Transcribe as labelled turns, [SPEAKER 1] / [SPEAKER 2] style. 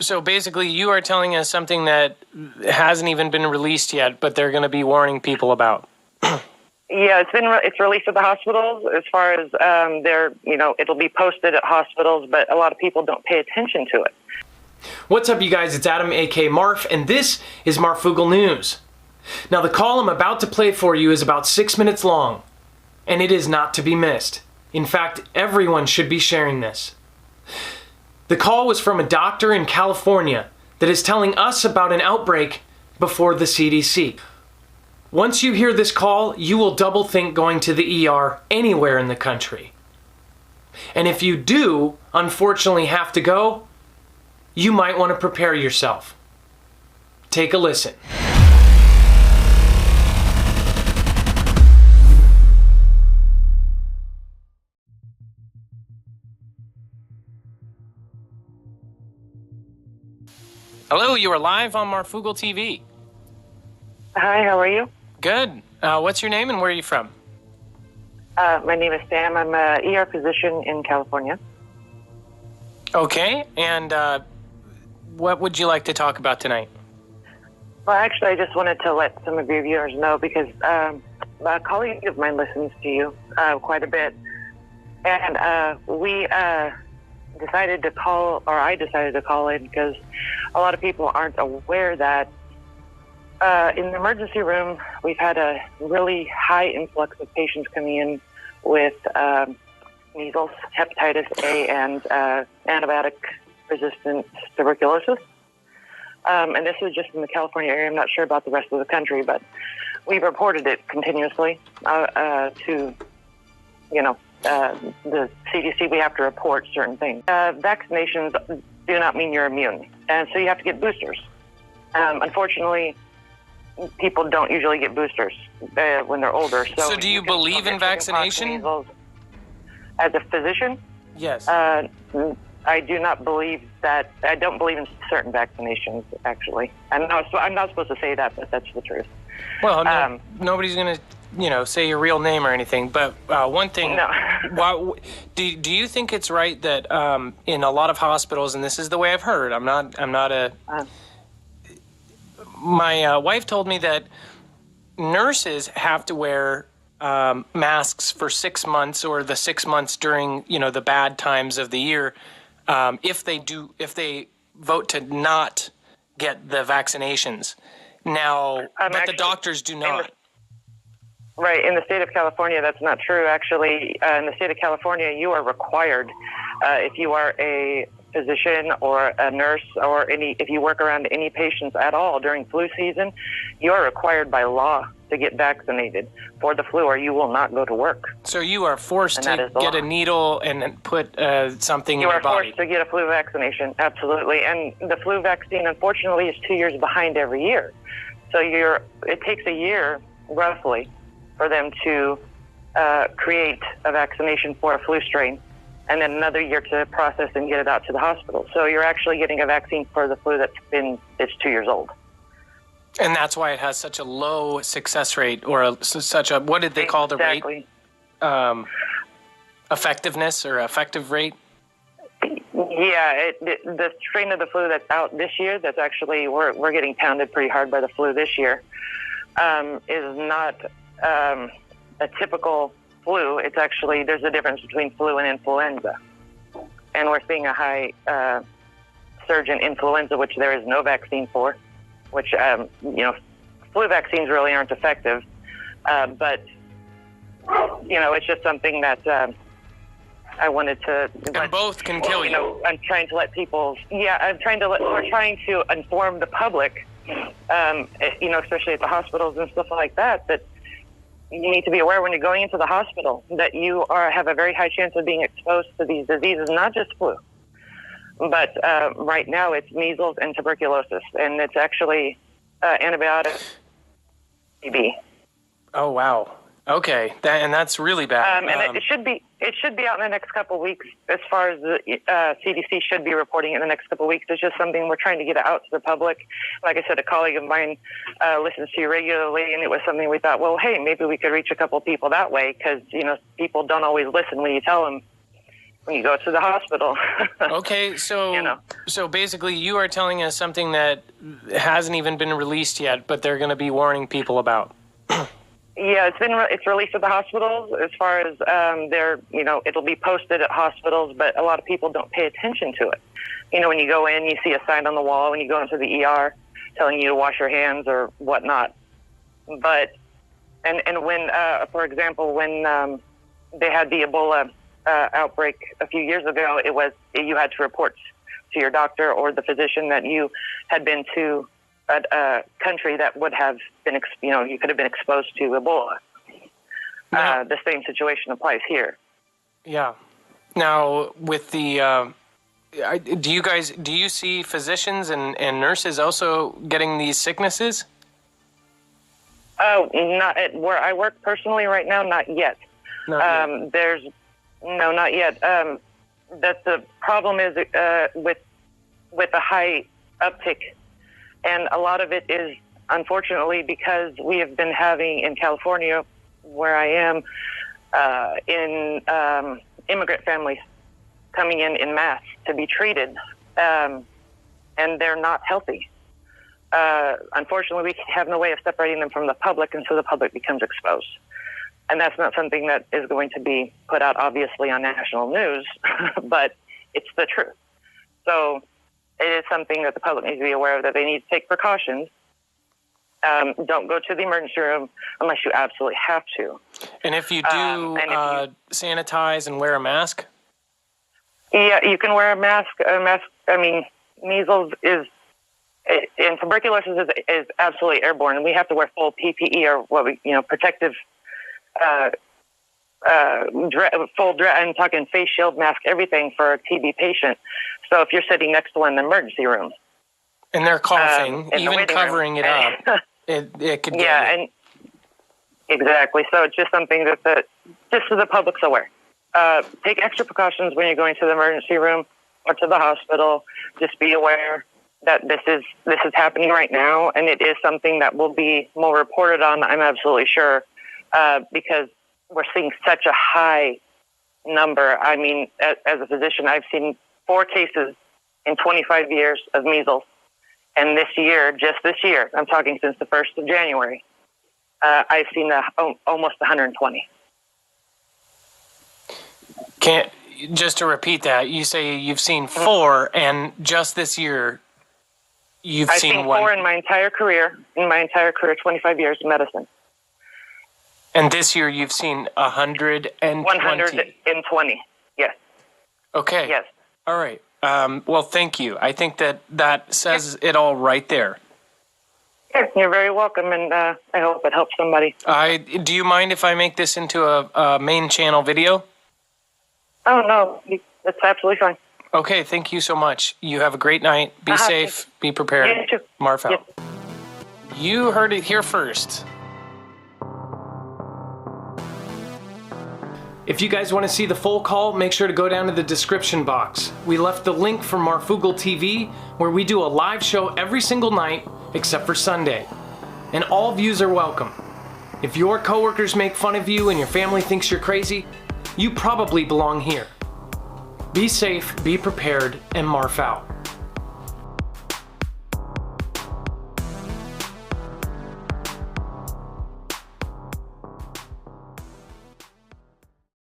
[SPEAKER 1] So basically, you are telling us something that hasn't even been released yet, but they're going to be warning people about.
[SPEAKER 2] Yeah, it's released at the hospitals as far as it'll be posted at hospitals, but a lot of people don't pay attention to it.
[SPEAKER 1] What's up, you guys? It's Adam, aka Marf, and this is Marfoogle News. Now, the call I'm about to play for you is about 6 minutes long, and it is not to be missed. In fact, everyone should be sharing this. The call was from a doctor in California that is telling us about an outbreak before the CDC. Once you hear this call, you will double think going to the ER anywhere in the country. And if you do, unfortunately, have to go, you might want to prepare yourself. Take a listen. Hello, you are live on Marfoogle TV.
[SPEAKER 2] Hi, how are you?
[SPEAKER 1] Good. What's your name and where are you from?
[SPEAKER 2] My name is Sam. I'm an ER physician in California.
[SPEAKER 1] Okay, and what would you like to talk about tonight?
[SPEAKER 2] Well, actually, I just wanted to let some of your viewers know because a colleague of mine listens to you quite a bit. And we decided to call, or I decided to call in because a lot of people aren't aware that in the emergency room, we've had a really high influx of patients coming in with measles, hepatitis A, and antibiotic-resistant tuberculosis. And this is just in the California area. I'm not sure about the rest of the country, but we've reported it continuously to, the CDC. We have to report certain things. Vaccinations do not mean you're immune, and so you have to get boosters. Unfortunately, people don't usually get boosters when they're older.
[SPEAKER 1] So do you believe in vaccination?
[SPEAKER 2] As a physician?
[SPEAKER 1] Yes.
[SPEAKER 2] I do not believe that. I don't believe in certain vaccinations, actually. I'm not supposed to say that, but that's the truth.
[SPEAKER 1] Well, nobody's going to, say your real name or anything. But one thing,
[SPEAKER 2] no.
[SPEAKER 1] Do you think it's right that in a lot of hospitals, and this is the way I've heard, my wife told me that nurses have to wear masks for 6 months or the 6 months during, the bad times of the year. If they vote to not get the vaccinations. Now, but the doctors do not.
[SPEAKER 2] Right. In the state of California, that's not true. Actually, in the state of California, you are required, if you are a physician or a nurse or if you work around any patients at all during flu season, you are required by law to get vaccinated for the flu or you will not go to work.
[SPEAKER 1] So you are forced to get a needle and put something in your body.
[SPEAKER 2] You are forced to get a flu vaccination, absolutely. And the flu vaccine, unfortunately, is 2 years behind every year. So it takes a year, roughly, for them to create a vaccination for a flu strain, and then another year to process and get it out to the hospital. So you're actually getting a vaccine for the flu it's 2 years old.
[SPEAKER 1] And that's why it has such a low success rate, or what did they call the rate? Effectiveness or effective rate?
[SPEAKER 2] Yeah, the strain of the flu that's out this year, that's actually, we're getting pounded pretty hard by the flu this year, is not a typical flu. It's actually, there's a difference between flu and influenza. And we're seeing a high surge in influenza, which there is no vaccine for, which, flu vaccines really aren't effective. But, it's just something that I wanted to...
[SPEAKER 1] And both can kill you.
[SPEAKER 2] I'm trying to let people... Yeah, we're trying to inform the public, especially at the hospitals and stuff like that, that you need to be aware when you're going into the hospital that you have a very high chance of being exposed to these diseases, not just flu. But right now it's measles and tuberculosis, and it's actually antibiotic TB.
[SPEAKER 1] Oh, wow. Okay, that's really bad.
[SPEAKER 2] And it should be out in the next couple of weeks. As far as the CDC should be reporting in the next couple of weeks. It's just something we're trying to get out to the public. Like I said, a colleague of mine listens to you regularly, and it was something we thought, well, hey, maybe we could reach a couple of people that way, because people don't always listen when you tell them when you go to the hospital.
[SPEAKER 1] Okay, so
[SPEAKER 2] You know.
[SPEAKER 1] so basically you are telling us something that hasn't even been released yet, but they're going to be warning people about.
[SPEAKER 2] Yeah, it's released at the hospitals as far as it'll be posted at hospitals, but a lot of people don't pay attention to it. You know, when you go in, you see a sign on the wall when you go into the ER telling you to wash your hands or whatnot. But and when, for example, when they had the Ebola outbreak a few years ago, you had to report to your doctor or the physician that you had been to a country that would have been, you could have been exposed to Ebola.
[SPEAKER 1] Now,
[SPEAKER 2] The same situation applies here.
[SPEAKER 1] yeah. Now, with the, do you see physicians and nurses also getting these sicknesses?
[SPEAKER 2] Oh, not at where I work personally right now, not yet.
[SPEAKER 1] Not yet.
[SPEAKER 2] Not yet. That the problem is with a high uptick. And a lot of it is, unfortunately, because we have been having in California, where I am, immigrant families coming in mass to be treated, and they're not healthy. Unfortunately, we have no way of separating them from the public, and so the public becomes exposed. And that's not something that is going to be put out, obviously, on national news, but it's the truth. So it is something that the public needs to be aware of, that they need to take precautions. Don't go to the emergency room unless you absolutely have to.
[SPEAKER 1] And if you do sanitize and wear a mask?
[SPEAKER 2] Yeah, you can wear a mask. Measles is, and tuberculosis is absolutely airborne, and we have to wear full PPE, or protective, I'm talking face shield, mask, everything for a TB patient. So if you're sitting next to one in the emergency room,
[SPEAKER 1] And they're coughing, even covering it up, it could get
[SPEAKER 2] yeah,
[SPEAKER 1] you.
[SPEAKER 2] and exactly. So it's just something that just so the public's aware. Take extra precautions when you're going to the emergency room or to the hospital. Just be aware that this is happening right now, and it is something that will be more reported on, I'm absolutely sure, because we're seeing such a high number. I mean, as a physician, I've seen 4 cases in 25 years of measles. And just this year, I'm talking since the 1st of January, I've seen almost 120.
[SPEAKER 1] Just to repeat that, you say you've seen 4, and just this year, I've seen 1.
[SPEAKER 2] 4 in my entire career, 25 years in medicine.
[SPEAKER 1] And this year you've seen 120.
[SPEAKER 2] 120, yes.
[SPEAKER 1] Okay.
[SPEAKER 2] Yes.
[SPEAKER 1] All right. Well, thank you. I think that says it all right there.
[SPEAKER 2] Yeah, you're very welcome, and I hope it helps somebody.
[SPEAKER 1] Do you mind if I make this into a main channel video?
[SPEAKER 2] Oh, no, that's absolutely fine.
[SPEAKER 1] Okay, thank you so much. You have a great night. Be safe. Be prepared.
[SPEAKER 2] You too.
[SPEAKER 1] Marf out.
[SPEAKER 2] Yep.
[SPEAKER 1] You heard it here first. If you guys want to see the full call, make sure to go down to the description box. We left the link for Marfoogle TV, where we do a live show every single night except for Sunday. And all views are welcome. If your coworkers make fun of you and your family thinks you're crazy, you probably belong here. Be safe, be prepared, and Marf out.